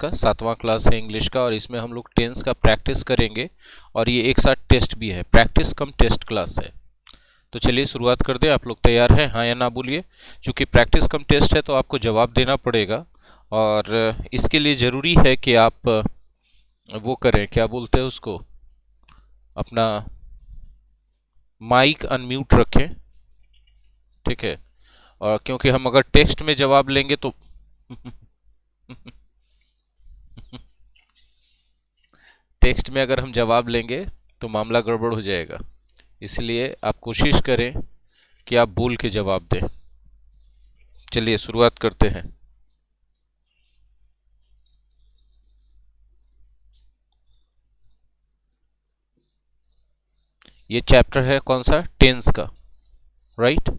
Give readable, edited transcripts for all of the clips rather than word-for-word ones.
का 7वां क्लास है इंग्लिश का, और इसमें हम लोग टेंस का प्रैक्टिस करेंगे और ये एक साथ टेस्ट भी है, प्रैक्टिस कम टेस्ट क्लास है। तो चलिए शुरुआत कर दें। आप लोग तैयार हैं, हाँ या ना बोलिए। चूँकि प्रैक्टिस कम टेस्ट है तो आपको जवाब देना पड़ेगा, और इसके लिए ज़रूरी है कि आप वो करें, क्या बोलते हैं उसको, अपना माइक अनम्यूट रखें, ठीक है। और क्योंकि हम अगर टेक्स्ट में जवाब लेंगे तो टेक्स्ट में अगर हम जवाब लेंगे तो मामला गड़बड़ हो जाएगा, इसलिए आप कोशिश करें कि आप बोल के जवाब दें। चलिए शुरुआत करते हैं। ये चैप्टर है कौन सा, टेंस का, राइट।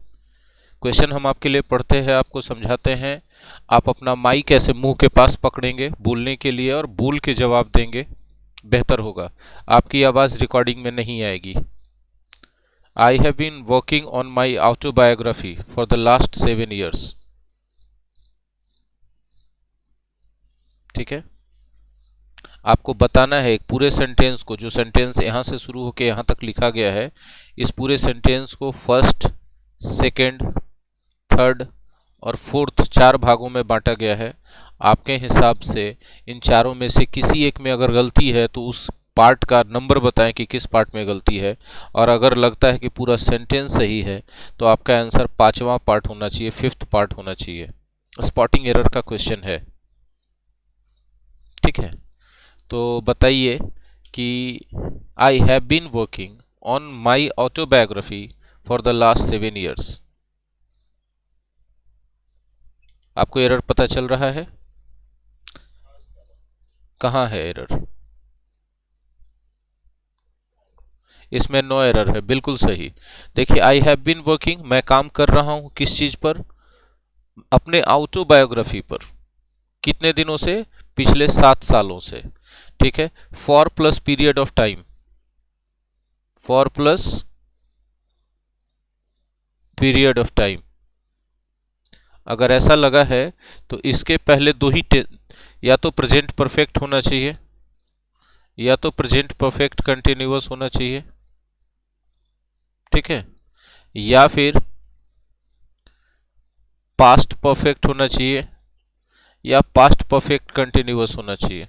क्वेश्चन हम आपके लिए पढ़ते हैं, आपको समझाते हैं। आप अपना माइक ऐसे मुंह के पास पकड़ेंगे बोलने के लिए और बोल के जवाब देंगे, बेहतर होगा। आपकी आवाज़ रिकॉर्डिंग में नहीं आएगी। I have been working on my autobiography for the last 7 years. ठीक है। आपको बताना है एक पूरे सेंटेंस को, जो सेंटेंस यहाँ से शुरू होकर यहाँ तक लिखा गया है, इस पूरे सेंटेंस को फर्स्ट, सेकंड, थर्ड और फोर्थ 4 भागों में बांटा गया है। आपके हिसाब से इन चारों में से किसी एक में अगर गलती है तो उस पार्ट का नंबर बताएं कि किस पार्ट में गलती है, और अगर लगता है कि पूरा सेंटेंस सही है तो आपका आंसर 5वां पार्ट होना चाहिए, 5th पार्ट होना चाहिए। स्पॉटिंग एरर का क्वेश्चन है, ठीक है। तो बताइए कि I have been working on my autobiography for the last 7 years। आपको एरर पता चल रहा है? कहाँ है एरर? इसमें नो एरर है, बिल्कुल सही। देखिए, आई हैव बीन वर्किंग, मैं काम कर रहा हूं किस चीज पर, अपने ऑटोबायोग्राफी पर। कितने दिनों से? पिछले 7 सालों से, ठीक है। For plus period of time, for plus period of time. अगर ऐसा लगा है तो इसके पहले दो ही या तो प्रेजेंट परफेक्ट होना चाहिए या तो प्रेजेंट परफेक्ट कंटिन्यूअस होना चाहिए, ठीक है, या फिर पास्ट परफेक्ट होना चाहिए या पास्ट परफेक्ट कंटिन्यूअस होना चाहिए।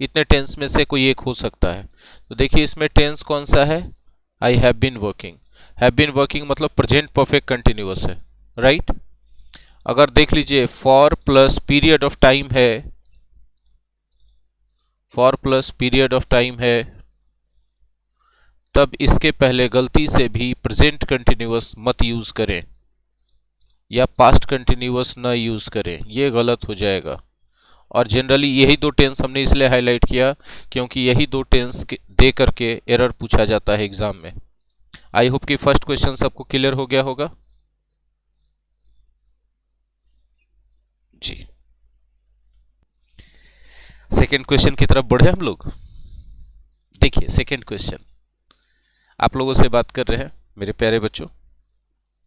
इतने टेंस में से कोई एक हो सकता है। तो देखिए इसमें टेंस कौन सा है, I have been working. Have been working मतलब प्रेजेंट परफेक्ट कंटिन्यूअस है, राइट। अगर देख लीजिए for plus period of time है, for plus period of time है, तब इसके पहले गलती से भी प्रेजेंट कंटिन्यूअस मत यूज करें या पास्ट कंटिन्यूअस न यूज करें, ये गलत हो जाएगा। और जनरली यही 2 टेंस हमने इसलिए हाईलाइट किया क्योंकि यही 2 टेंस दे करके एरर पूछा जाता है एग्जाम में। आई होप कि फर्स्ट क्वेश्चन सबको क्लियर हो गया होगा जी। सेकेंड क्वेश्चन की तरफ बढ़े हम लोग। देखिए सेकेंड क्वेश्चन, आप लोगों से बात कर रहे हैं मेरे प्यारे बच्चों।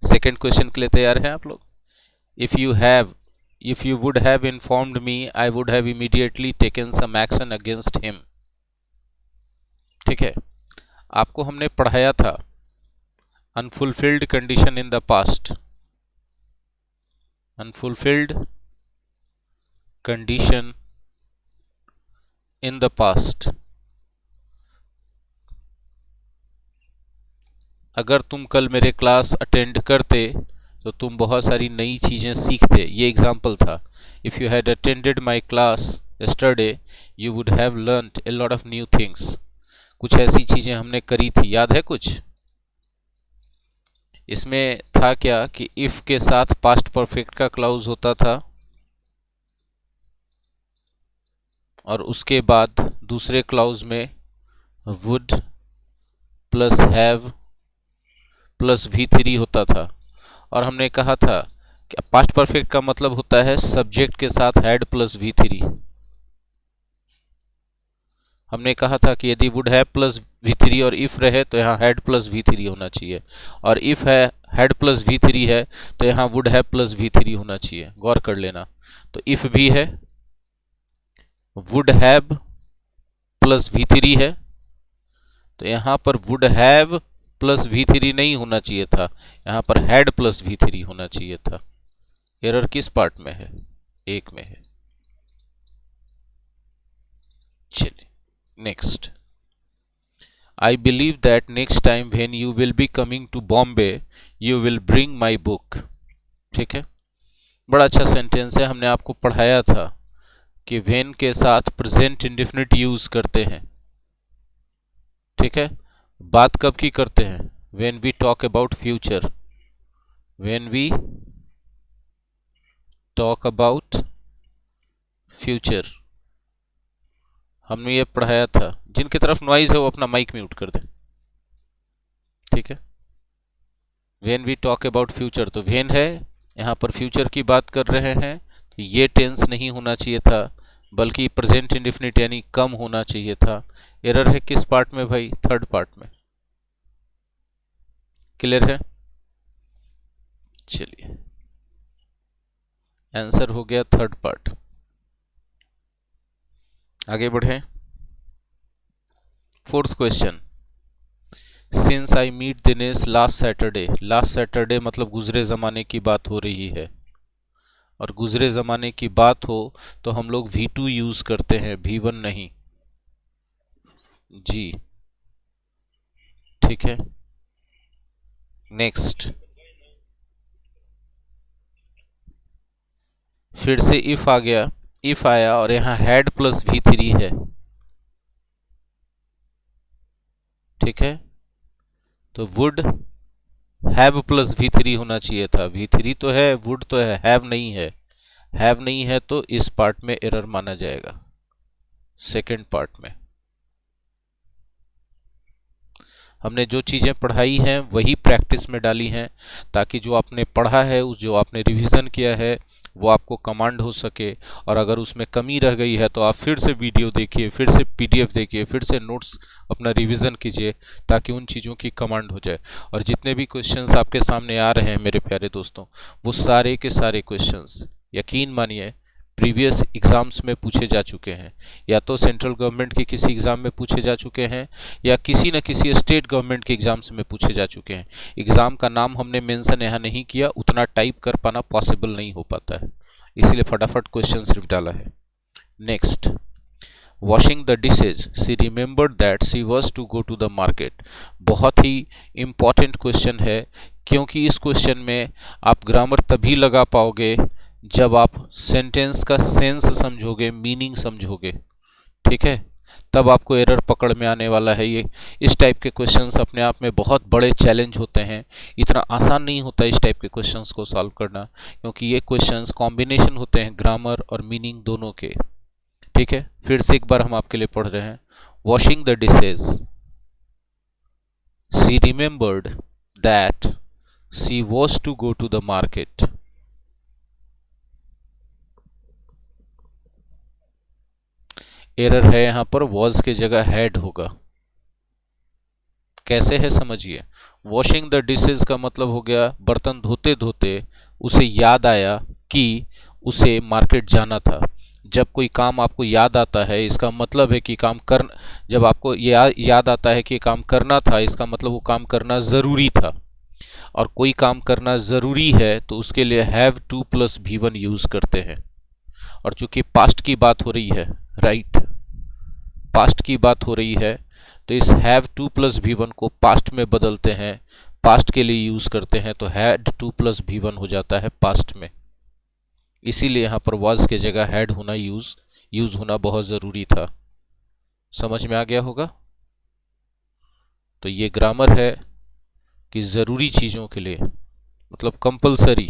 सेकेंड क्वेश्चन के लिए तैयार हैं आप लोग? If you would have informed me, I would have immediately taken some action against him। ठीक है, आपको हमने पढ़ाया था unfulfilled condition in the past, unfulfilled condition in the past. अगर तुम कल मेरे क्लास अटेंड करते तो तुम बहुत सारी नई चीज़ें सीखते, ये एग्जाम्पल था। If you had attended my class yesterday you would have learned a lot of new things. कुछ ऐसी चीज़ें हमने करी थी, याद है कुछ? इसमें था क्या कि इफ़ के साथ पास्ट परफेक्ट का क्लाउज होता था, और उसके बाद दूसरे क्लाउज में would plus have plus V3 होता था। और हमने कहा था कि पास्ट परफेक्ट का मतलब होता है सब्जेक्ट के साथ हैड प्लस V3। हमने कहा था कि यदि वुड हैव प्लस V3 और इफ रहे तो यहाँ हैड प्लस V3 होना चाहिए, और इफ है हैड प्लस V3 है तो यहाँ वुड हैव प्लस V3 होना चाहिए, गौर कर लेना। तो इफ भी है, वुड हैव प्लस V3 है, तो यहाँ पर वुड हैव प्लस V3 नहीं होना चाहिए था, यहाँ पर हैड प्लस V3 होना चाहिए था। एरर किस पार्ट में है? एक में है। चलिए next. I believe that next time when you will be coming to Bombay you will bring my book. ठीक है, बड़ा अच्छा सेंटेंस है, हमने आपको पढ़ाया था कि व्हेन के साथ प्रेजेंट इंडेफिनिट यूज करते हैं। ठीक है, बात कब की करते हैं? When we talk about future, when we talk about future. हमने ये पढ़ाया था। जिनकी तरफ नॉइज है वो अपना माइक म्यूट कर दे। ठीक है, when we talk about future, तो व्हेन है, यहाँ पर फ्यूचर की बात कर रहे हैं, तो ये टेंस नहीं होना चाहिए था, बल्कि प्रेजेंट इंडेफिनिट यानी कम होना चाहिए था। एरर है किस पार्ट में भाई? थर्ड पार्ट में। क्लियर है? चलिए, आंसर हो गया थर्ड पार्ट। आगे बढ़े। Fourth question, since I meet Dinesh last Saturday. Last Saturday मतलब गुजरे ज़माने की बात हो रही है, और गुजरे ज़माने की बात हो तो हम लोग V2 यूज़ करते हैं, V1 नहीं जी। ठीक है, नेक्स्ट। फिर से इफ आ गया, इफ आया और यहाँ हैड प्लस V3 है। ठीक है, तो वुड हैव प्लस V3 होना चाहिए था। V3 तो है, वुड तो है, हैव नहीं है। हैव नहीं है तो इस पार्ट में एरर माना जाएगा, सेकंड पार्ट में। हमने जो चीज़ें पढ़ाई हैं वही प्रैक्टिस में डाली हैं, ताकि जो आपने पढ़ा है, उस जो आपने रिवीजन किया है, वो आपको कमांड हो सके। और अगर उसमें कमी रह गई है तो आप फिर से वीडियो देखिए, फिर से PDF देखिए, फिर से नोट्स अपना रिवीजन कीजिए, ताकि उन चीज़ों की कमांड हो जाए। और जितने भी क्वेश्चंस आपके सामने आ रहे हैं मेरे प्यारे दोस्तों, वो सारे के सारे क्वेश्चंस यकीन मानिए प्रीवियस एग्ज़ाम्स में पूछे जा चुके हैं। या तो सेंट्रल गवर्नमेंट के किसी एग्ज़ाम में पूछे जा चुके हैं, या किसी न किसी स्टेट गवर्नमेंट के एग्ज़ाम्स में पूछे जा चुके हैं। एग्ज़ाम का नाम हमने मेंशन यहाँ नहीं किया, उतना टाइप कर पाना पॉसिबल नहीं हो पाता है, इसलिए फटाफट क्वेश्चन सिर्फ डाला है। Next, washing the dishes she remembered that she was to go to the market. बहुत ही इम्पॉर्टेंट क्वेश्चन है, क्योंकि इस क्वेश्चन में आप ग्रामर तभी लगा पाओगे जब आप सेंटेंस का सेंस समझोगे, मीनिंग समझोगे। ठीक है, तब आपको एरर पकड़ में आने वाला है। ये इस टाइप के क्वेश्चंस अपने आप में बहुत बड़े चैलेंज होते हैं, इतना आसान नहीं होता इस टाइप के क्वेश्चंस को सॉल्व करना, क्योंकि ये क्वेश्चंस कॉम्बिनेशन होते हैं ग्रामर और मीनिंग दोनों के। ठीक है, फिर से एक बार हम आपके लिए पढ़ रहे हैं। Washing the dishes she remembered that she was to go to the market. Error है, यहां पर वॉज के जगह हैड होगा। कैसे है समझिए। वॉशिंग द डिशेज का मतलब हो गया बर्तन धोते धोते उसे याद आया कि उसे मार्केट जाना था। जब कोई काम आपको याद आता है, इसका मतलब है कि काम कर, जब आपको याद आता है कि काम करना था, इसका मतलब वो काम करना ज़रूरी था। और कोई काम करना ज़रूरी है तो उसके लिए have to plus V1 use करते हैं। और चूंकि पास्ट की बात हो रही है, राइट, पास्ट की बात हो रही है, तो इस हैव टू प्लस V1 को पास्ट में बदलते हैं, पास्ट के लिए यूज़ करते हैं, तो हैड टू प्लस V1 हो जाता है पास्ट में। इसीलिए यहाँ पर वॉज के जगह हैड होना यूज़ होना बहुत ज़रूरी था। समझ में आ गया होगा। तो ये ग्रामर है कि ज़रूरी चीज़ों के लिए, मतलब compulsory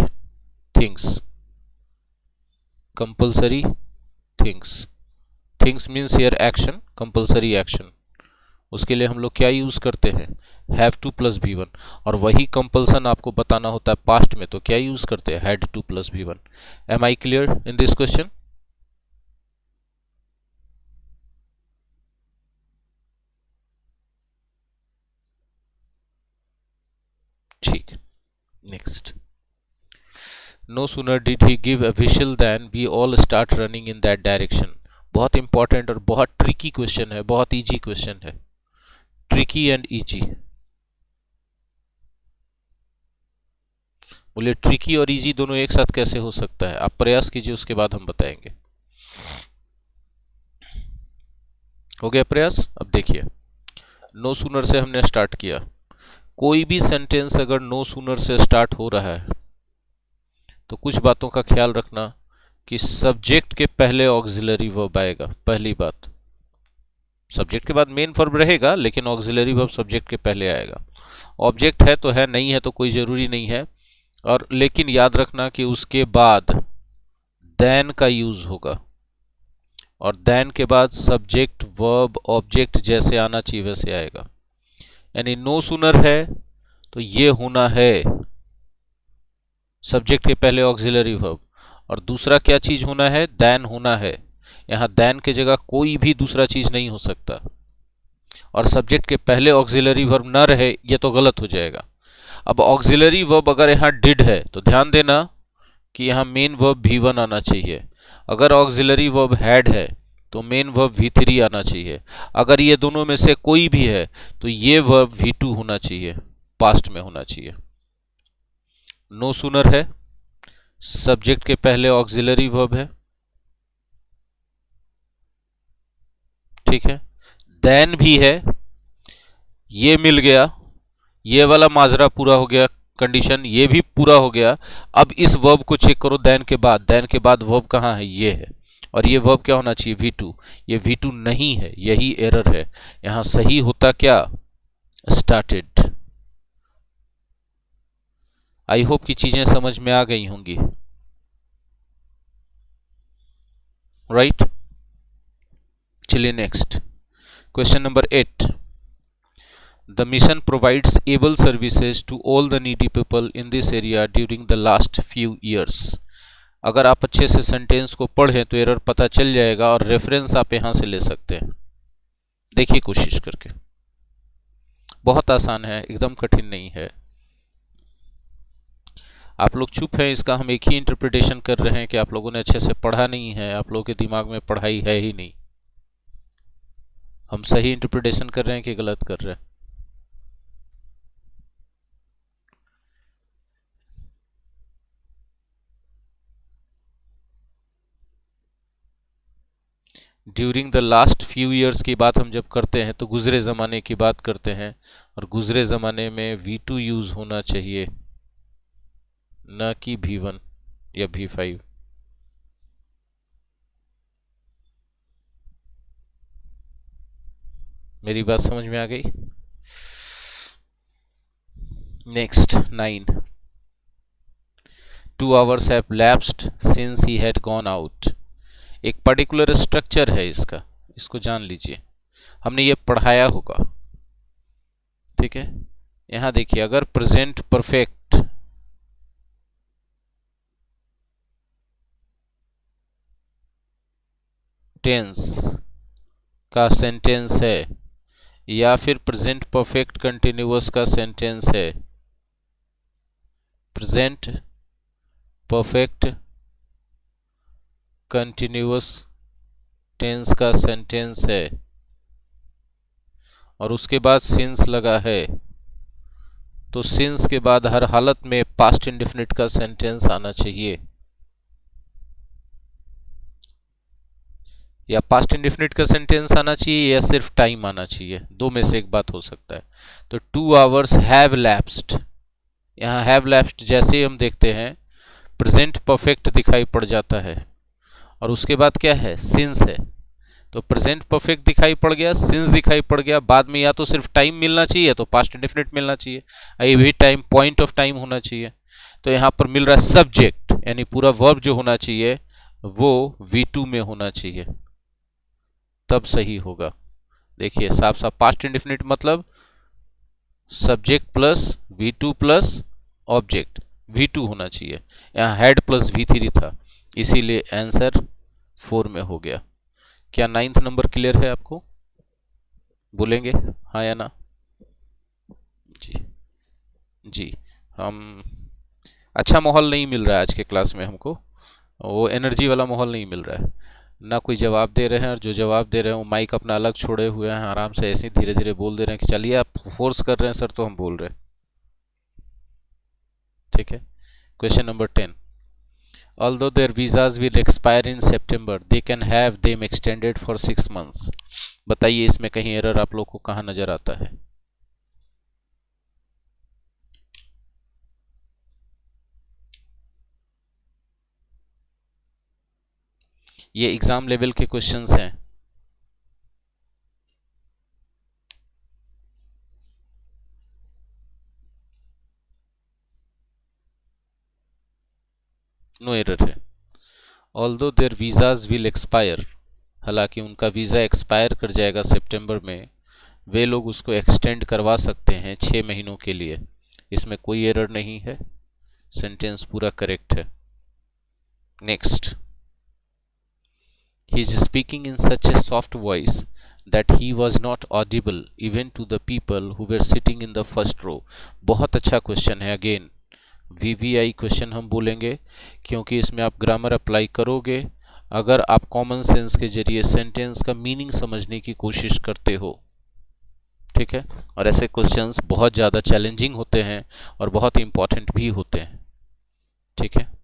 things, compulsory things, things means here action, compulsory action, उसके लिए हम लोग क्या यूज़ करते हैं? Have to plus V1। और वही कंपल्सन आपको बताना होता है पास्ट में, तो क्या यूज़ करते हैं? Had to plus V1। Am I clear in this question? ठीक, next, no sooner did he give a whistle then we all start running in that direction. बहुत इंपॉर्टेंट और बहुत ट्रिकी क्वेश्चन है, बहुत इजी क्वेश्चन है, tricky and easy. बोले tricky और easy दोनों एक साथ कैसे हो सकता है? आप प्रयास कीजिए, उसके बाद हम बताएंगे। हो गया प्रयास? अब देखिए, नो सूनर से हमने स्टार्ट किया। कोई भी सेंटेंस अगर नो सूनर से स्टार्ट हो रहा है तो कुछ बातों का ख्याल रखना कि सब्जेक्ट के पहले ऑक्सिलरी वर्ब आएगा। पहली बात, सब्जेक्ट के बाद मेन वर्ब रहेगा लेकिन ऑक्सिलरी वर्ब सब्जेक्ट के पहले आएगा। ऑब्जेक्ट है तो है, नहीं है तो कोई ज़रूरी नहीं है। और लेकिन याद रखना कि उसके बाद देन का यूज होगा, और देन के बाद सब्जेक्ट वर्ब ऑब्जेक्ट जैसे आना चाहिए वैसे आएगा। यानी नो सूनर है तो ये होना है सब्जेक्ट के पहले ऑक्सिलरी वर्ब, और दूसरा क्या चीज होना है? देन होना है। यहां देन के जगह कोई भी दूसरा चीज नहीं हो सकता, और सब्जेक्ट के पहले ऑक्सिलरी वर्ब ना रहे ये तो गलत हो जाएगा। अब ऑक्सिलरी वर्ब अगर यहाँ डिड है तो ध्यान देना कि यहाँ मेन वर्ब V1 आना चाहिए। अगर ऑक्सिलरी वर्ब हैड है तो मेन वर्ब V3 आना चाहिए। अगर ये दोनों में से कोई भी है तो ये वर्ब V2 होना चाहिए, पास्ट में होना चाहिए। नो सूनर है, सब्जेक्ट के पहले ऑक्सिलरी वर्ब है, ठीक है। देन भी है, ये मिल गया, ये वाला माजरा पूरा हो गया, कंडीशन ये भी पूरा हो गया। अब इस वर्ब को चेक करो देन के बाद। देन के बाद वर्ब कहाँ है? ये है, और ये वर्ब क्या होना चाहिए? V2। ये V2 नहीं है, यही एरर है। यहां सही होता क्या? स्टार्टेड। आई होप कि चीजें समझ में आ गई होंगी, राइट। चलिए next, question number 8। The mission provides able services to all the needy people in this area during the last few years। अगर आप अच्छे से सेंटेंस को पढ़ें तो एरर पता चल जाएगा, और रेफरेंस आप यहां से ले सकते हैं। देखिए कोशिश करके, बहुत आसान है, एकदम कठिन नहीं है। आप लोग चुप हैं, इसका हम एक ही इंटरप्रिटेशन कर रहे हैं कि आप लोगों ने अच्छे से पढ़ा नहीं है, आप लोगों के दिमाग में पढ़ाई है ही नहीं। हम सही इंटरप्रिटेशन कर रहे हैं कि गलत कर रहे हैं? During the last few years की बात हम जब करते हैं तो गुजरे ज़माने की बात करते हैं, और गुजरे ज़माने में V2 यूज़ होना चाहिए, न कि V1 या V5। मेरी बात समझ में आ गई? Next 9। 2 hours have lapsed since he had gone out। एक पर्टिकुलर स्ट्रक्चर है इसका, इसको जान लीजिए, हमने ये पढ़ाया होगा, ठीक है। यहां देखिए, अगर प्रेजेंट परफेक्ट टेंस का सेंटेंस है या फिर प्रेजेंट परफेक्ट कंटिन्यूअस का सेंटेंस है, प्रेजेंट परफेक्ट कंटिन्यूअस टेंस का सेंटेंस है, और उसके बाद सिंस लगा है, तो सिंस के बाद हर हालत में पास्ट इंडेफिनिट का सेंटेंस आना चाहिए, या पास्ट इंडेफिनिट का सेंटेंस आना चाहिए या सिर्फ टाइम आना चाहिए, दो में से एक बात हो सकता है। तो 2 hours हैव लैप्स्ड, यहाँ हैव लैप्स्ड जैसे ही हम देखते हैं प्रेजेंट परफेक्ट दिखाई पड़ जाता है, और उसके बाद क्या है? सिंस है। तो प्रेजेंट परफेक्ट दिखाई पड़ गया, सिंस दिखाई पड़ गया, बाद में या तो सिर्फ टाइम मिलना चाहिए तो पास्ट इंडेफिनिट मिलना चाहिए, ये भी टाइम पॉइंट ऑफ टाइम होना चाहिए। तो यहाँ पर मिल रहा है सब्जेक्ट, यानी पूरा वर्ब जो होना चाहिए वो V2 में होना चाहिए, तब सही होगा। देखिए साफ साफ पास्ट इंडेफिनिट मतलब subject plus V2 plus object, V2 होना चाहिए। यहाँ हैड प्लस V3 था, इसीलिए आंसर 4 में हो गया। क्या 9th नंबर क्लियर है आपको? बोलेंगे हाँ या ना? जी जी, हम अच्छा माहौल नहीं मिल रहा है आज के क्लास में हमको, वो एनर्जी वाला माहौल नहीं मिल रहा है। ना कोई जवाब दे रहे हैं, और जो जवाब दे रहे हैं वो माइक अपना अलग छोड़े हुए हैं, आराम से ऐसे ही धीरे धीरे बोल दे रहे हैं कि चलिए आप फोर्स कर रहे हैं सर तो हम बोल रहे हैं। ठीक है। Question number 10, although their visas will expire in September, they can have them extended for 6 months। बताइए इसमें कहीं एरर आप लोग को कहाँ नजर आता है? ये एग्जाम लेवल के क्वेश्चंस हैं। नो एरर है। Although their visas will expire, हालांकि उनका वीज़ा एक्सपायर कर जाएगा सितंबर में, वे लोग उसको एक्सटेंड करवा सकते हैं 6 महीनों के लिए। इसमें कोई एरर नहीं है, सेंटेंस पूरा करेक्ट है। Next, he is speaking in such a soft voice that he was not audible even to the people who were sitting in the first row। बहुत अच्छा क्वेश्चन है। अगेन VVI क्वेश्चन हम बोलेंगे, क्योंकि इसमें आप ग्रामर अप्लाई करोगे अगर आप कॉमन सेंस के जरिए सेंटेंस का मीनिंग समझने की कोशिश करते हो। ठीक है। और ऐसे क्वेश्चंस बहुत ज़्यादा चैलेंजिंग होते हैं और बहुत इंपॉर्टेंट भी होते हैं। ठीक है।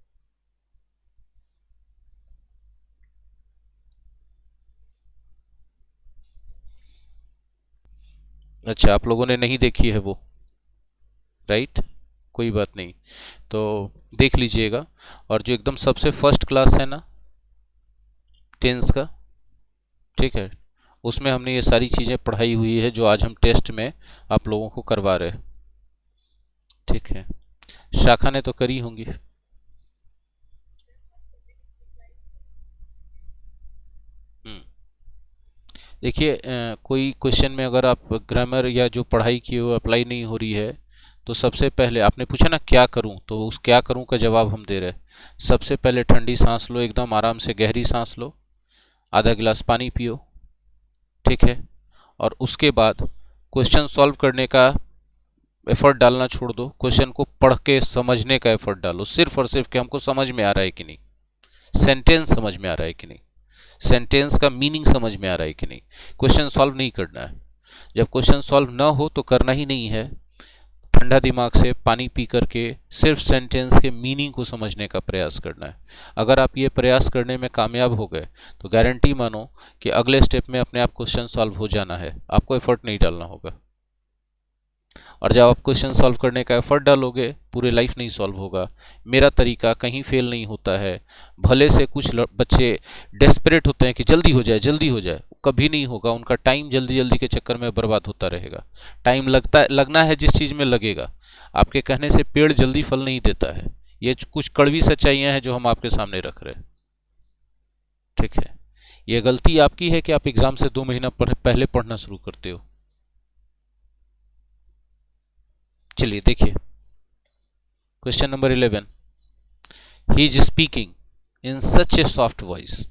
अच्छा, आप लोगों ने नहीं देखी है वो, राइट? कोई बात नहीं, तो देख लीजिएगा। और जो एकदम सबसे फर्स्ट क्लास है ना टेंस का, ठीक है, उसमें हमने ये सारी चीज़ें पढ़ाई हुई है जो आज हम टेस्ट में आप लोगों को करवा रहे हैं। ठीक है। शाखा ने तो करी होंगी। देखिए, कोई क्वेश्चन में अगर आप ग्रामर या जो पढ़ाई की हो अप्लाई नहीं हो रही है, तो सबसे पहले आपने पूछा ना क्या करूं, तो उस क्या करूं का जवाब हम दे रहे हैं। सबसे पहले ठंडी सांस लो, एकदम आराम से गहरी सांस लो, आधा गिलास पानी पियो। ठीक है। और उसके बाद क्वेश्चन सॉल्व करने का एफर्ट डालना छोड़ दो, क्वेश्चन को पढ़ के समझने का एफर्ट डालो, सिर्फ और सिर्फ कि हमको समझ में आ रहा है कि नहीं, सेंटेंस समझ में आ रहा है कि नहीं, सेंटेंस का मीनिंग समझ में आ रहा है कि नहीं। क्वेश्चन सॉल्व नहीं करना है। जब क्वेश्चन सॉल्व ना हो तो करना ही नहीं है। ठंडा दिमाग से पानी पी करके सिर्फ सेंटेंस के मीनिंग को समझने का प्रयास करना है। अगर आप ये प्रयास करने में कामयाब हो गए तो गारंटी मानो कि अगले स्टेप में अपने आप क्वेश्चन सॉल्व हो जाना है, आपको एफर्ट नहीं डालना होगा। और जब आप क्वेश्चन सॉल्व करने का एफर्ट डालोगे, पूरे लाइफ नहीं सॉल्व होगा। मेरा तरीका कहीं फेल नहीं होता है। भले से कुछ बच्चे डेस्परेट होते हैं कि जल्दी हो जाए जल्दी हो जाए, कभी नहीं होगा। उनका टाइम जल्दी जल्दी के चक्कर में बर्बाद होता रहेगा। टाइम लगना है जिस चीज़ में लगेगा। आपके कहने से पेड़ जल्दी फल नहीं देता है। ये कुछ कड़वी सच्चाइयाँ हैं जो हम आपके सामने रख रहे हैं। ठीक है। ये गलती आपकी है कि आप एग्जाम से 2 महीना पहले पढ़ना शुरू करते हो। चलिए देखिए, question number 11, he is speaking in such A soft voice.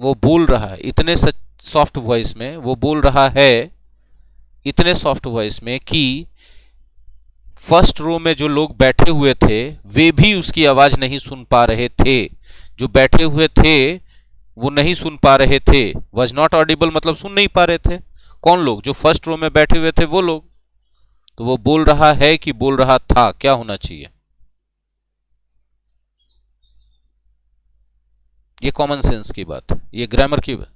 वो बोल रहा है इतने सॉफ्ट वॉइस में, वो बोल रहा है इतने सॉफ्ट वॉइस में कि फर्स्ट रो में जो लोग बैठे हुए थे वे भी उसकी आवाज नहीं सुन पा रहे थे। जो बैठे हुए थे वो नहीं सुन पा रहे थे। वॉज नॉट ऑडिबल मतलब सुन नहीं पा रहे थे। कौन लोग? जो फर्स्ट रो में बैठे हुए थे वो लोग। तो वो बोल रहा है कि बोल रहा था, क्या होना चाहिए? ये कॉमन सेंस की बात, ये ग्रामर की बात।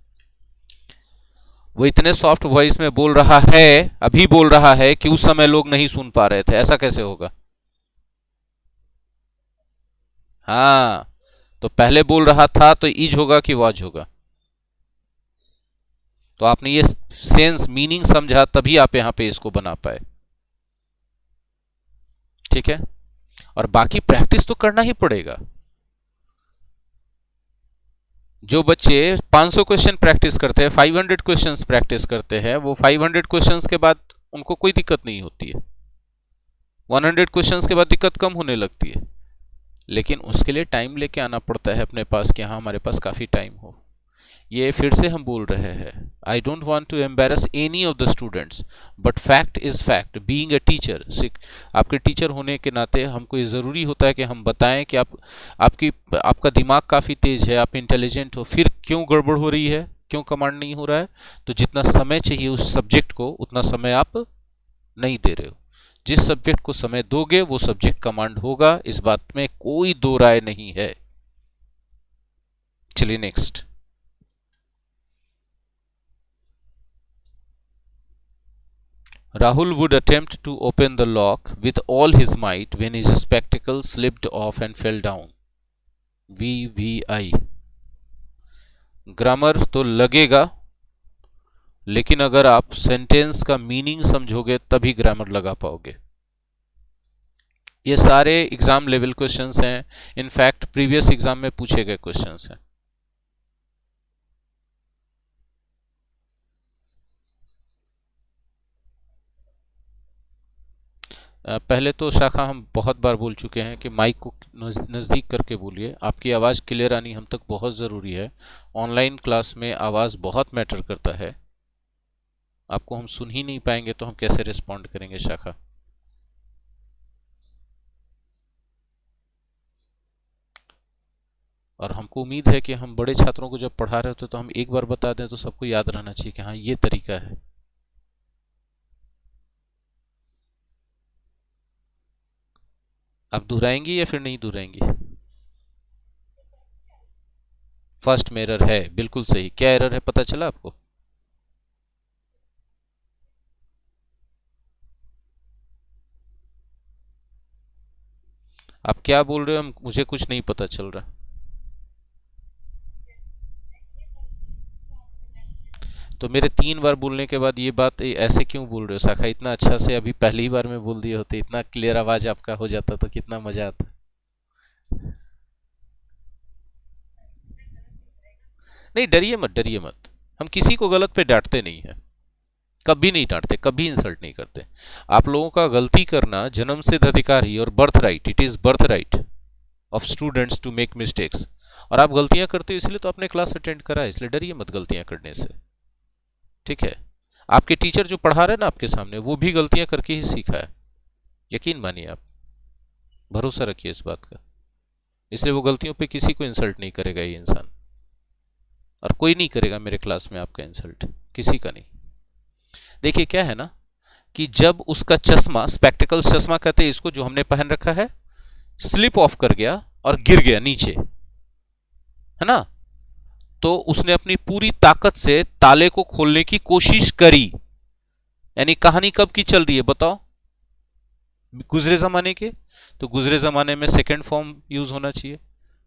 वो इतने सॉफ्ट वॉइस में बोल रहा है, अभी बोल रहा है कि उस समय लोग नहीं सुन पा रहे थे। ऐसा कैसे होगा? हाँ, तो पहले बोल रहा था तो इज होगा कि वाज होगा? तो आपने ये सेंस मीनिंग समझा तभी आप यहां पे इसको बना पाए। ठीक है। और बाकी प्रैक्टिस तो करना ही पड़ेगा। जो बच्चे 500 क्वेश्चन प्रैक्टिस करते हैं, 500 क्वेश्चंस प्रैक्टिस करते हैं, वो 500 क्वेश्चंस के बाद उनको कोई दिक्कत नहीं होती है। 100 क्वेश्चंस के बाद दिक्कत कम होने लगती है। लेकिन उसके लिए टाइम लेके आना पड़ता है अपने पास कि हाँ हमारे पास काफ़ी टाइम हो। ये फिर से हम बोल रहे हैं, I don't want to embarrass any of the students, but fact is fact. Being a teacher, आपके टीचर होने के नाते हमको ये ज़रूरी होता है कि हम बताएं कि आपका दिमाग काफ़ी तेज है, आप इंटेलिजेंट हो, फिर क्यों गड़बड़ हो रही है, क्यों कमांड नहीं हो रहा है। तो जितना समय चाहिए उस सब्जेक्ट को, उतना समय आप नहीं दे रहे हो। जिस सब्जेक्ट को समय दोगे वो सब्जेक्ट कमांड होगा, इस बात में कोई दो राय नहीं है। चलिए next. Rahul would attempt to open the lock with all his might when his spectacles slipped off and fell down. VVI। Grammar तो लगेगा, लेकिन अगर आप सेंटेंस का मीनिंग समझोगे तभी ग्रामर लगा पाओगे। ये सारे एग्जाम लेवल क्वेश्चंस हैं, इनफैक्ट प्रीवियस एग्जाम में पूछे गए क्वेश्चंस हैं। पहले तो शाखा हम बहुत बार बोल चुके हैं कि माइक को नज़दीक करके बोलिए, आपकी आवाज़ क्लियर आनी हम तक बहुत ज़रूरी है। ऑनलाइन क्लास में आवाज़ बहुत मैटर करता है, आपको हम सुन ही नहीं पाएंगे तो हम कैसे रिस्पॉन्ड करेंगे शाखा। और हमको उम्मीद है कि हम बड़े छात्रों को जब पढ़ा रहे होते तो हम एक बार बता दें तो सबको याद रहना चाहिए कि हाँ ये तरीका है। आप दोहराएंगी या फिर नहीं दोहराएंगी? फर्स्ट में एरर है, बिल्कुल सही। क्या एरर है पता चला आपको? आप क्या बोल रहे हो, मुझे कुछ नहीं पता चल रहा। तो मेरे 3 बार बोलने के बाद ये बात ऐसे क्यों बोल रहे हो शाखा? इतना अच्छा से अभी पहली बार में बोल दिए होते, इतना क्लियर आवाज आपका हो जाता तो कितना मजा आता। नहीं डरिए मत, डरिए मत, हम किसी को गलत पे डांटते नहीं है, कभी नहीं डांटते, कभी इंसल्ट नहीं करते। आप लोगों का गलती करना जन्म सिद्ध अधिकार ही और birth right, it is birth right of students to make mistakes. और आप गलतियां करते हो इसलिए तो आपने क्लास अटेंड करा है, इसलिए डरिए मत गलतियां करने से, ठीक है। आपके टीचर जो पढ़ा रहे हैं ना आपके सामने, वो भी गलतियां करके ही सीखा है, यकीन मानिए आप, भरोसा रखिए इस बात का। इसलिए वो गलतियों पे किसी को इंसल्ट नहीं करेगा ये इंसान, और कोई नहीं करेगा मेरे क्लास में आपका इंसल्ट, किसी का नहीं। देखिए क्या है ना कि जब उसका चश्मा, स्पेक्टिकल्स चश्मा कहते हैं इसको, जो हमने पहन रखा है, स्लिप ऑफ कर गया और गिर गया नीचे, है ना, तो उसने अपनी पूरी ताकत से ताले को खोलने की कोशिश करी। यानी कहानी कब की चल रही है बताओ? गुजरे जमाने के। तो गुजरे जमाने में सेकंड फॉर्म यूज होना चाहिए,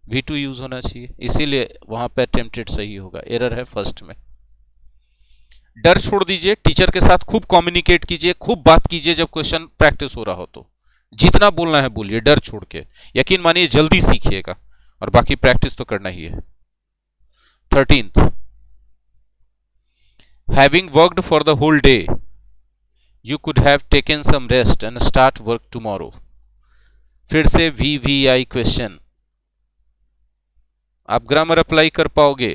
V2 यूज होना चाहिए, इसीलिए वहां पे अटेम्प्टेड सही होगा, एरर है फर्स्ट में। डर छोड़ दीजिए, टीचर के साथ खूब कम्युनिकेट कीजिए, खूब बात कीजिए जब क्वेश्चन प्रैक्टिस हो रहा हो, तो जितना बोलना है बोलिए डर छोड़ के, यकीन मानिए जल्दी सीखिएगा, और बाकी प्रैक्टिस तो करना ही है। 13th, having worked for the whole day, you could have taken some rest and start work tomorrow. फिर से VVI क्वेश्चन, आप ग्रामर अप्लाई कर पाओगे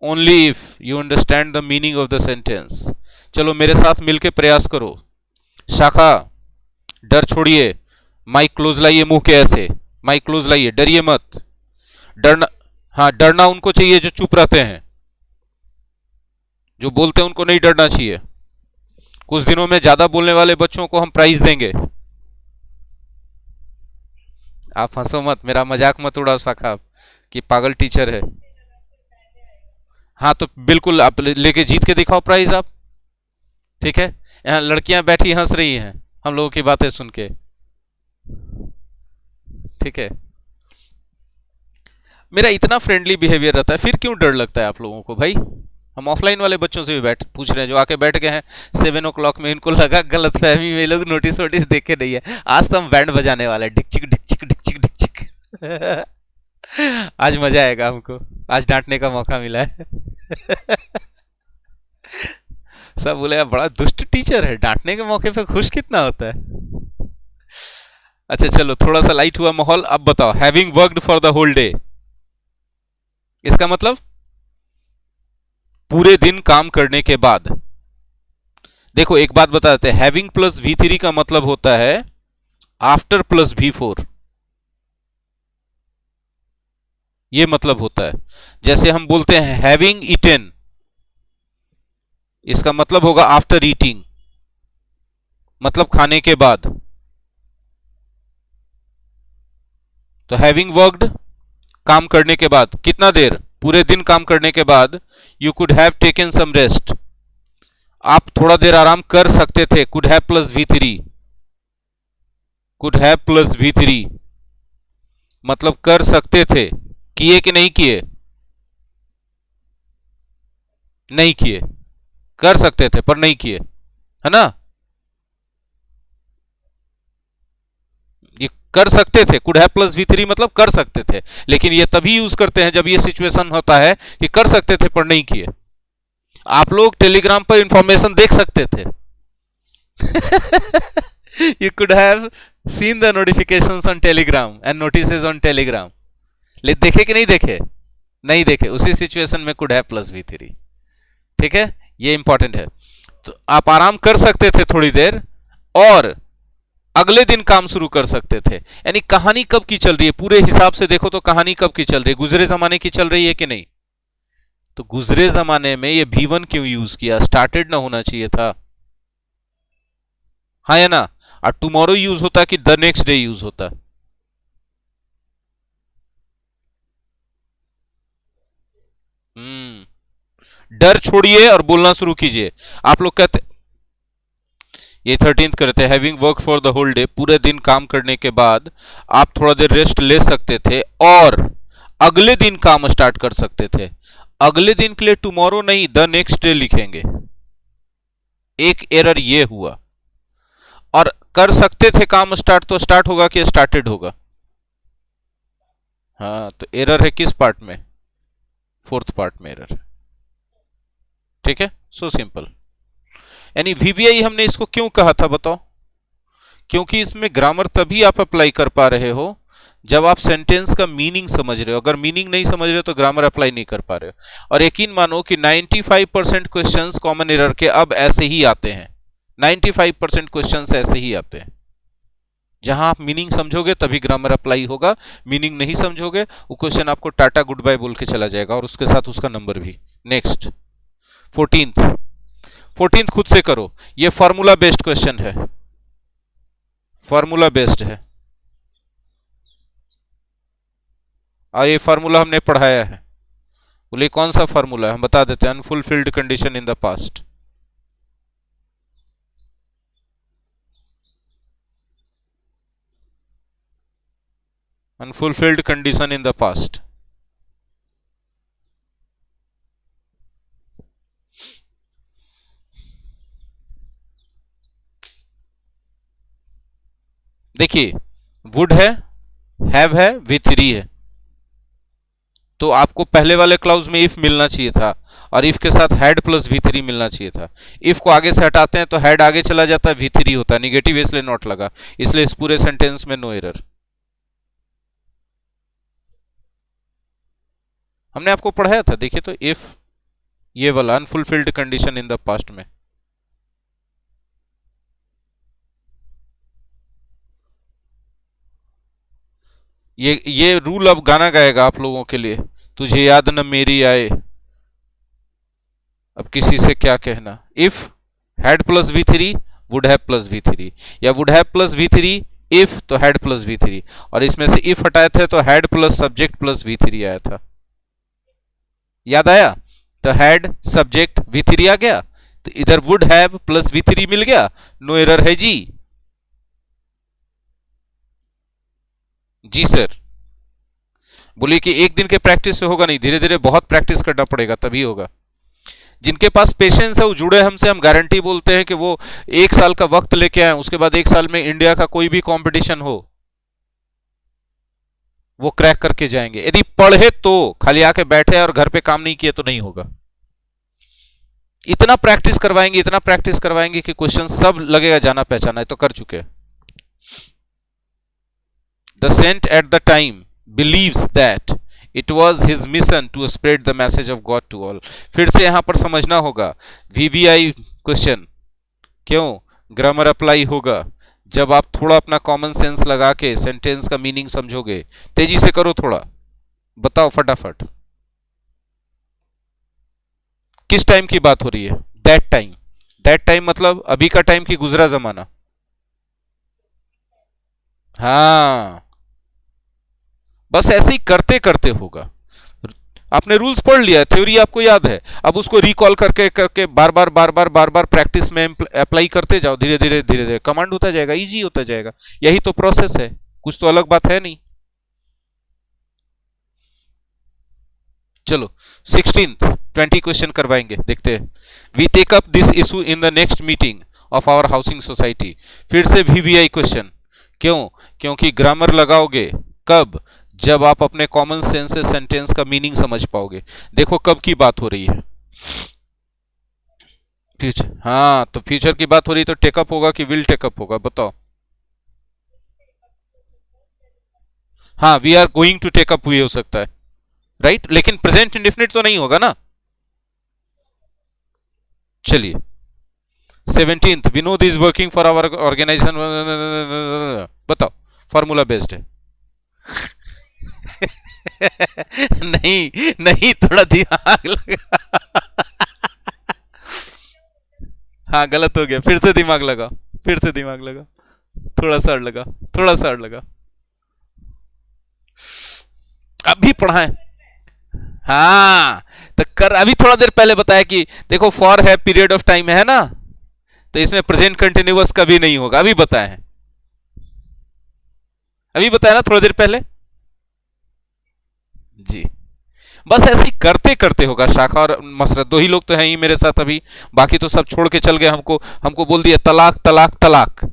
only if you understand the meaning of the sentence. चलो मेरे साथ मिलके प्रयास करो। शाखा डर छोड़िए, माइक क्लोज लाइए मुंह के, ऐसे माइक क्लोज लाइए, डरिए मत। डरना, हाँ डरना उनको चाहिए जो चुप रहते हैं, जो बोलते हैं उनको नहीं डरना चाहिए। कुछ दिनों में ज्यादा बोलने वाले बच्चों को हम प्राइज देंगे। आप हंसो मत, मेरा मजाक मत उड़ाओ शाखा कि पागल टीचर है। हाँ तो बिल्कुल आप लेके जीत के दिखाओ प्राइज आप, ठीक है। यहाँ लड़कियां बैठी हंस रही हैं हम लोगों की बातें सुन के, ठीक है। मेरा इतना फ्रेंडली बिहेवियर रहता है, फिर क्यों डर लगता है आप लोगों को भाई? हम ऑफलाइन वाले बच्चों से भी पूछ रहे हैं जो आके बैठ गए हैं 7 o'clock में, इनको लगा गलत फहमी में, लोग नोटिस वोटिस देखे नहीं है। आज तो हम बैंड बजाने वाले हैं, डिकचिक डिकचिक डिकचिक डिकचिक। आज मजा आएगा हमको, आज डांटने का मौका मिला है। सब बोले बड़ा दुष्ट टीचर है, डांटने के मौके पे खुश कितना होता है। अच्छा चलो थोड़ा सा लाइट हुआ माहौल, अब बताओ having worked for the whole day, इसका मतलब पूरे दिन काम करने के बाद। देखो एक बात बता देते हैं, हैविंग प्लस V3 का मतलब होता है आफ्टर प्लस V4, ये मतलब होता है। जैसे हम बोलते हैं हैविंग ईटेन, इसका मतलब होगा आफ्टर ईटिंग, मतलब खाने के बाद। तो हैविंग वर्कड, काम करने के बाद, कितना देर, पूरे दिन काम करने के बाद। You could have taken some rest, आप थोड़ा देर आराम कर सकते थे। Could have plus V3, could have plus V3 मतलब कर सकते थे। किए कि नहीं किए? नहीं किए। कर सकते थे पर नहीं किए, है ना। ये कर सकते थे, कुड हैव प्लस V3 मतलब कर सकते थे, लेकिन ये तभी यूज करते हैं जब ये सिचुएशन होता है कि कर सकते थे पर नहीं किए। आप लोग टेलीग्राम पर इंफॉर्मेशन देख सकते थे। You could have seen the notifications on Telegram and notices on Telegram. ले देखे कि नहीं देखे? नहीं देखे, उसी सिचुएशन में could have plus V3। ठीक है, ये इंपॉर्टेंट है। तो आप आराम कर सकते थे थोड़ी देर और अगले दिन काम शुरू कर सकते थे। यानी कहानी कब की चल रही है, पूरे हिसाब से देखो तो कहानी कब की चल रही है, गुजरे जमाने की चल रही है कि नहीं। तो गुजरे जमाने में ये V1 क्यों यूज किया, स्टार्टेड ना होना चाहिए था, हाँ या ना। और टुमारो यूज होता कि द नेक्स्ट डे यूज होता। डर छोड़िए और बोलना शुरू कीजिए। आप लोग कहते, ये 13th करते हैं, having work for the whole day, पूरे दिन काम करने के बाद आप थोड़ा देर रेस्ट ले सकते थे और अगले दिन काम स्टार्ट कर सकते थे। अगले दिन के लिए टुमारो नहीं, द नेक्स्ट डे लिखेंगे। एक एरर ये हुआ। और कर सकते थे काम स्टार्ट, तो स्टार्ट होगा कि स्टार्टेड होगा? हाँ, तो एरर है किस पार्ट में? 4th पार्ट में एरर है। ठीक है, सो सिंपल। यानी VBI हमने इसको क्यों कहा था बताओ? क्योंकि इसमें ग्रामर तभी आप अप्लाई कर पा रहे हो जब आप सेंटेंस का मीनिंग समझ रहे हो। अगर मीनिंग नहीं समझ रहे हो तो ग्रामर अप्लाई नहीं कर पा रहे हो। और यकीन मानो कि 95% क्वेश्चंस कॉमन एरर के अब ऐसे ही आते हैं। 95% क्वेश्चंस ऐसे ही आते हैं। जहां आप मीनिंग समझोगे तभी ग्रामर अप्लाई होगा, मीनिंग नहीं समझोगे वो क्वेश्चन आपको टाटा गुड बाय बोल के चला जाएगा और उसके साथ उसका नंबर भी। नेक्स्ट 14th खुद से करो। ये फॉर्मूला बेस्ड क्वेश्चन है, फॉर्मूला बेस्ड है और ये फॉर्मूला हमने पढ़ाया है। बोले कौन सा फॉर्मूला है, हम बता देते हैं। Unfulfilled condition in the past. Unfulfilled condition in the past. देखिए वुड है, हैव है, V3 है, तो आपको पहले वाले क्लाउज में इफ मिलना चाहिए था और इफ के साथ हैड प्लस V3 मिलना चाहिए था। इफ को आगे से हटाते हैं तो हैड आगे चला जाता है, V3 होता है, निगेटिव इसलिए नॉट लगा, इसलिए इस पूरे सेंटेंस में नो एरर। हमने आपको पढ़ाया था, देखिए तो इफ, ये वाला unfulfilled condition in the past में। ये रूल अब गाना गाएगा आप लोगों के लिए। तुझे याद न मेरी आए, अब किसी से क्या कहना। If had plus V3, would have plus V3, या would have plus V3 if तो हैड प्लस V3, और इसमें से इफ हटाए थे तो had plus subject plus V3 आया था। याद आया? तो हैड सब्जेक्ट V3 आ गया, तो इधर वुड हैव प्लस V3 मिल गया, नो एरर है जी। जी सर। बोलिए कि एक दिन के प्रैक्टिस से होगा नहीं, धीरे धीरे बहुत प्रैक्टिस करना पड़ेगा तभी होगा। जिनके पास पेशेंस है वो जुड़े हमसे, हम गारंटी बोलते हैं कि वो 1 साल का वक्त लेके आए, उसके बाद 1 साल में इंडिया का कोई भी कंपटीशन हो वो क्रैक करके जाएंगे। यदि पढ़े तो, खाली आके बैठे और घर पे काम नहीं किए तो नहीं होगा। इतना प्रैक्टिस करवाएंगे, इतना प्रैक्टिस करवाएंगे कि क्वेश्चन सब लगेगा जाना पहचाना है, तो कर चुके। The saint at the time believes that it was his mission to spread the message of God to all. फिर से यहां पर समझना होगा, वीवीआई क्वेश्चन क्यों, ग्रामर अप्लाई होगा जब आप थोड़ा अपना कॉमन सेंस लगा के सेंटेंस का मीनिंग समझोगे। तेजी से करो थोड़ा, बताओ फटाफट। किस टाइम की बात हो रही है? That time. दैट टाइम मतलब अभी का टाइम की गुजरा जमाना? हाँ, बस ऐसे ही करते करते होगा। आपने रूल्स पढ़ लिया, थ्योरी आपको याद है, अब उसको रिकॉल करके करके बार बार प्रैक्टिस में अप्लाई करते जाओ, धीरे धीरे धीरे धीरे कमांड होता जाएगा, इजी होता जाएगा। यही तो प्रोसेस है, कुछ तो अलग बात है नहीं। चलो 16th 20 क्वेश्चन करवाएंगे, देखते हैं। We take up this issue in the next meeting of our housing society. फिर से वीवीआई क्वेश्चन क्यों, क्योंकि ग्रामर लगाओगे कब, जब आप अपने कॉमन सेंस से सेंटेंस का मीनिंग समझ पाओगे। देखो कब की बात हो रही है, फ्यूचर। हाँ, तो फ्यूचर की बात हो रही है तो टेकअप होगा कि विल टेकअप होगा, बताओ। हाँ, we are going to take up भी हो सकता है, राइट, लेकिन प्रेजेंट इंडेफिनिट तो नहीं होगा ना। चलिए 17th, Vinod is working for our organisation, बताओ, फॉर्मूला बेस्ड है। नहीं नहीं, थोड़ा दिमाग लगा। हाँ, गलत हो गया, फिर से दिमाग लगा, फिर से दिमाग लगा, थोड़ा सा और लगा, थोड़ा सा और लगा, अभी पढ़ा है। हाँ, तो कर अभी थोड़ा देर पहले बताया कि देखो फॉर है पीरियड ऑफ टाइम है ना, तो इसमें प्रेजेंट कंटिन्यूअस कभी नहीं होगा, अभी बताया है, अभी बताया ना थोड़ी देर पहले जी। बस ऐसे ही करते करते होगा। शाखा और मसरत दो ही लोग तो हैं ही मेरे साथ अभी, बाकी तो सब छोड़ के चल गए, हमको हमको बोल दिया तलाक तलाक तलाक।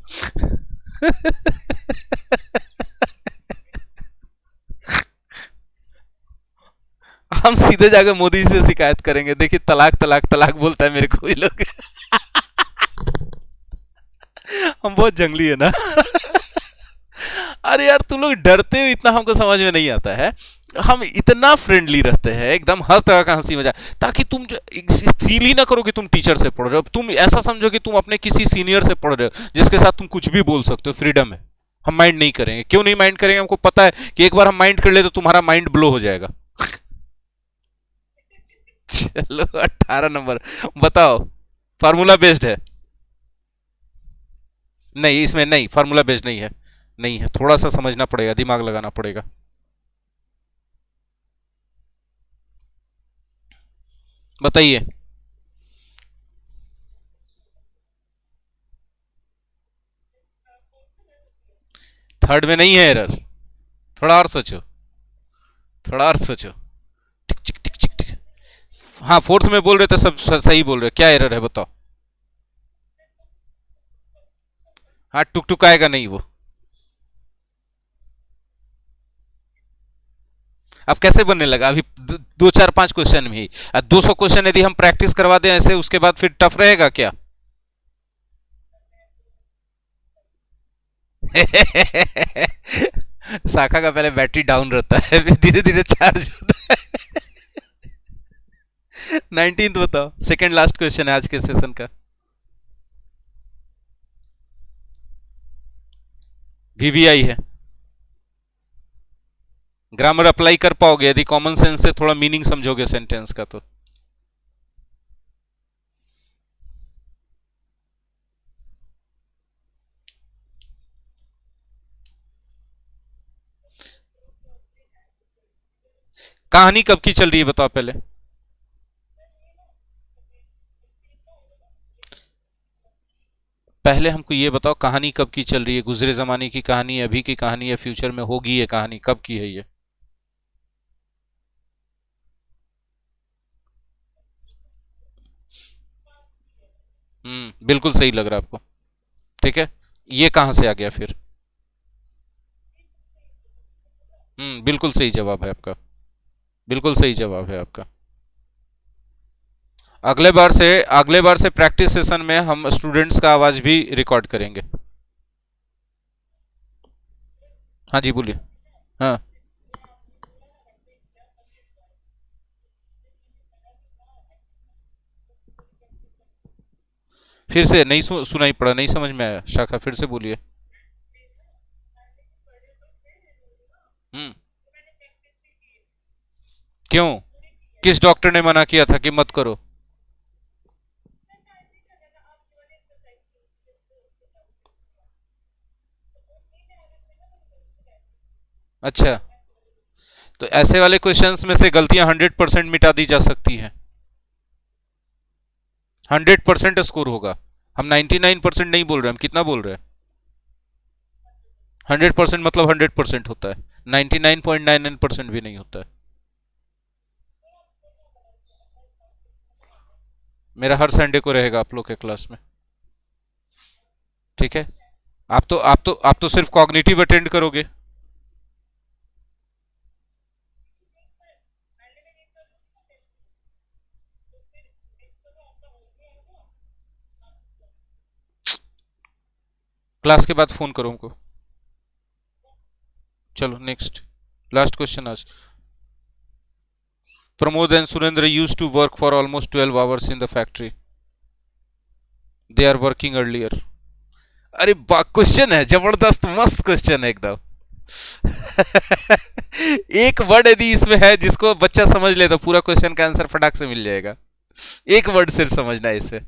हम सीधे जाकर मोदी से शिकायत करेंगे, देखिए तलाक तलाक तलाक बोलता है मेरे को ये लोग। हम बहुत जंगली है ना। अरे यार तुम लोग डरते हो इतना, हमको समझ में नहीं आता है। हम इतना फ्रेंडली रहते हैं, एकदम हर तरह का हंसी मजाक, ताकि तुम जो फील ही ना करो कि तुम टीचर से पढ़ रहे हो, तुम ऐसा समझो कि तुम अपने किसी सीनियर से पढ़ रहे हो जिसके साथ तुम कुछ भी बोल सकते हो, फ्रीडम है। हम माइंड नहीं करेंगे। क्यों नहीं माइंड करेंगे? हमको पता है कि एक बार हम माइंड कर ले तो तुम्हारा माइंड ब्लो हो जाएगा। चलो 18 नंबर बताओ, फार्मूला बेस्ड है? नहीं, इसमें नहीं, फार्मूला बेस्ड नहीं है, नहीं है, थोड़ा सा समझना पड़ेगा, दिमाग लगाना पड़ेगा। बताइए। थर्ड में नहीं है एरर, थोड़ा और सोचो, थोड़ा और सोचो। टिक टिक टिक टिक टिक। हाँ, फोर्थ में बोल रहे थे, सब सही बोल रहे, क्या एरर है बताओ। हाँ, टुक टुक आएगा नहीं वो। अब कैसे बनने लगा? अभी दो चार पांच क्वेश्चन में ही 200 क्वेश्चन यदि हम प्रैक्टिस करवा दें ऐसे, उसके बाद फिर टफ रहेगा क्या? शाखा का पहले बैटरी डाउन रहता है, फिर धीरे धीरे चार्ज होता है। 19th बताओ, सेकंड लास्ट क्वेश्चन है आज के सेशन का। वीवीआई है, ग्रामर अप्लाई कर पाओगे यदि कॉमन सेंस से थोड़ा मीनिंग समझोगे सेंटेंस का तो। कहानी कब की चल रही है बताओ पहले। पहले हमको ये बताओ कहानी कब की चल रही है, गुजरे जमाने की कहानी, अभी की कहानी, या फ्यूचर में होगी ये कहानी, कब की है ये? बिल्कुल सही लग रहा है आपको, ठीक है। ये कहां से आ गया फिर? बिल्कुल सही जवाब है आपका, बिल्कुल सही जवाब है आपका। अगले बार से प्रैक्टिस सेशन में हम स्टूडेंट्स का आवाज भी रिकॉर्ड करेंगे। हाँ जी बोलिए। हाँ फिर से नहीं सुनाई पड़ा, नहीं समझ में आया शाखा, फिर से बोलिए। हम्म। क्यों? किस डॉक्टर ने मना किया था कि मत करो? अच्छा, तो ऐसे वाले क्वेश्चंस में से गलतियां 100% मिटा दी जा सकती हैं। 100% स्कोर होगा। हम 99% नहीं बोल रहे, हम कितना बोल रहे हैं? 100% मतलब 100% होता है, 99.99% भी नहीं होता है। मेरा हर संडे को रहेगा आप लोग के क्लास में। ठीक है। आप तो सिर्फ कॉग्निटिव अटेंड करोगे। क्लास के बाद फोन करो हमको। चलो नेक्स्ट, लास्ट क्वेश्चन आज। Pramod and Surendra used to work for almost 12 hours in the factory, they are working earlier. अरे क्वेश्चन है जबरदस्त, मस्त क्वेश्चन है एकदम। एक वर्ड यदि इसमें है जिसको बच्चा समझ ले तो पूरा क्वेश्चन का आंसर फटाक से मिल जाएगा। एक वर्ड सिर्फ समझना है इसे।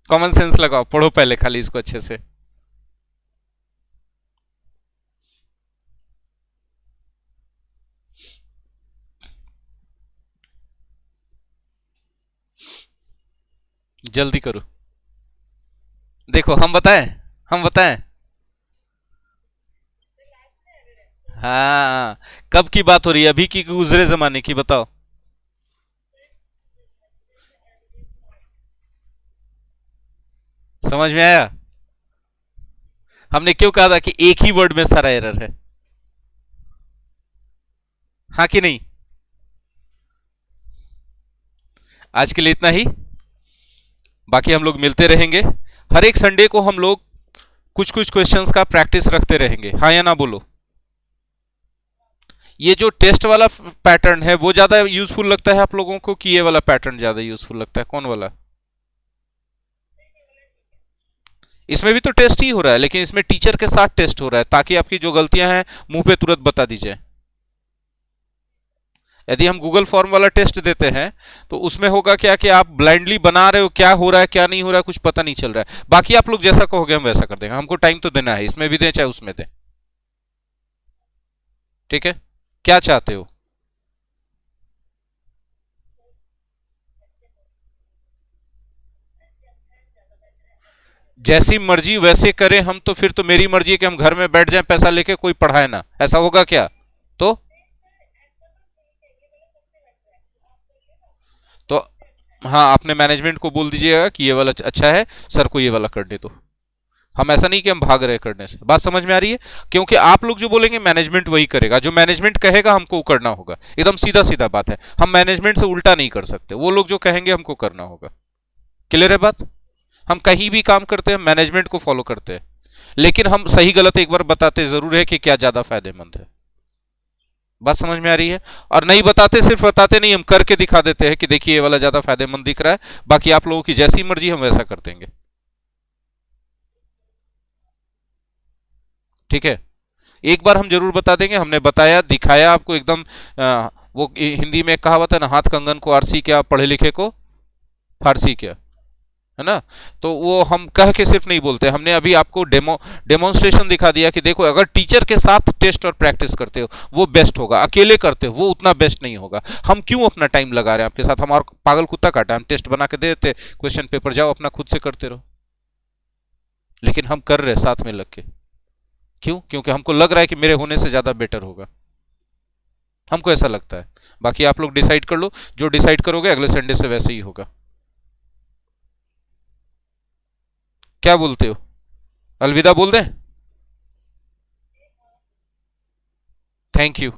कॉमन सेंस लगाओ, पढ़ो पहले खाली इसको अच्छे से। जल्दी करो। देखो हम बताएं, हम बताएं। हाँ, कब की बात हो रही है, अभी की गुजरे जमाने की, बताओ। समझ में आया? हमने क्यों कहा था कि एक ही वर्ड में सारा एरर है? हाँ कि नहीं? आज के लिए इतना ही। बाकी हम लोग मिलते रहेंगे। हर एक संडे को हम लोग कुछ कुछ क्वेश्चंस का प्रैक्टिस रखते रहेंगे, हाँ या ना बोलो। ये जो टेस्ट वाला पैटर्न है वो ज्यादा यूजफुल लगता है आप लोगों को कि ये वाला पैटर्न ज्यादा यूजफुल लगता है, कौन वाला? इसमें भी तो टेस्ट ही हो रहा है, लेकिन इसमें टीचर के साथ टेस्ट हो रहा है ताकि आपकी जो गलतियां हैं मुंह पे तुरंत बता दी जाए। यदि हम गूगल फॉर्म वाला टेस्ट देते हैं तो उसमें होगा क्या कि आप ब्लाइंडली बना रहे हो, क्या हो रहा है क्या नहीं हो रहा है कुछ पता नहीं चल रहा है। बाकी आप लोग जैसा कहोगे हम वैसा कर देंगे, हमको टाइम तो देना है, इसमें भी दें चाहे उसमें दें। ठीक है, क्या चाहते हो? जैसी मर्जी वैसे करें हम, तो फिर तो मेरी मर्जी है कि हम घर में बैठ जाएं पैसा लेके, कोई पढ़ाए ना, ऐसा होगा क्या? तो तो हाँ, अपने मैनेजमेंट को बोल दीजिएगा कि ये वाला अच्छा है, सर को ये वाला करने दो। हम ऐसा नहीं कि हम भाग रहे करने से, बात समझ में आ रही है? क्योंकि आप लोग जो बोलेंगे मैनेजमेंट वही करेगा, जो मैनेजमेंट कहेगा हमको करना होगा, एकदम सीधा सीधा बात है। हम मैनेजमेंट से उल्टा नहीं कर सकते, वो लोग जो कहेंगे हमको करना होगा। क्लियर है बात? हम कहीं भी काम करते हैं मैनेजमेंट को फॉलो करते हैं, लेकिन हम सही गलत एक बार बताते जरूर है कि क्या ज्यादा फायदेमंद है। बात समझ में आ रही है? और नहीं बताते, सिर्फ बताते नहीं, हम करके दिखा देते हैं कि देखिए ये वाला ज्यादा फायदेमंद दिख रहा है, बाकी आप लोगों की जैसी मर्जी हम वैसा कर देंगे। ठीक है, एक बार हम जरूर बता देंगे, हमने बताया दिखाया आपको एकदम। वो हिंदी में कहावत है ना, हाथ कंगन को आरसी क्या, पढ़े लिखे को फारसी क्या, है ना? तो वो हम कह के सिर्फ नहीं बोलते, हमने अभी आपको डेमोन्स्ट्रेशन दिखा दिया कि देखो अगर टीचर के साथ टेस्ट और प्रैक्टिस करते हो वो बेस्ट होगा, अकेले करते हो वो उतना बेस्ट नहीं होगा। हम क्यों अपना टाइम लगा रहे हैं आपके साथ, हम और पागल कुत्ता काटा, हम टेस्ट बना के दे देते, क्वेश्चन पेपर जाओ अपना खुद से करते रहो। लेकिन हम कर रहे साथ में लग के, क्यों? क्योंकि हमको लग रहा है कि मेरे होने से ज्यादा बेटर होगा, हमको ऐसा लगता है। बाकी आप लोग डिसाइड कर लो, जो डिसाइड करोगे अगले संडे से वैसे ही होगा। क्या बोलते हो? अलविदा बोल दें? Thank you.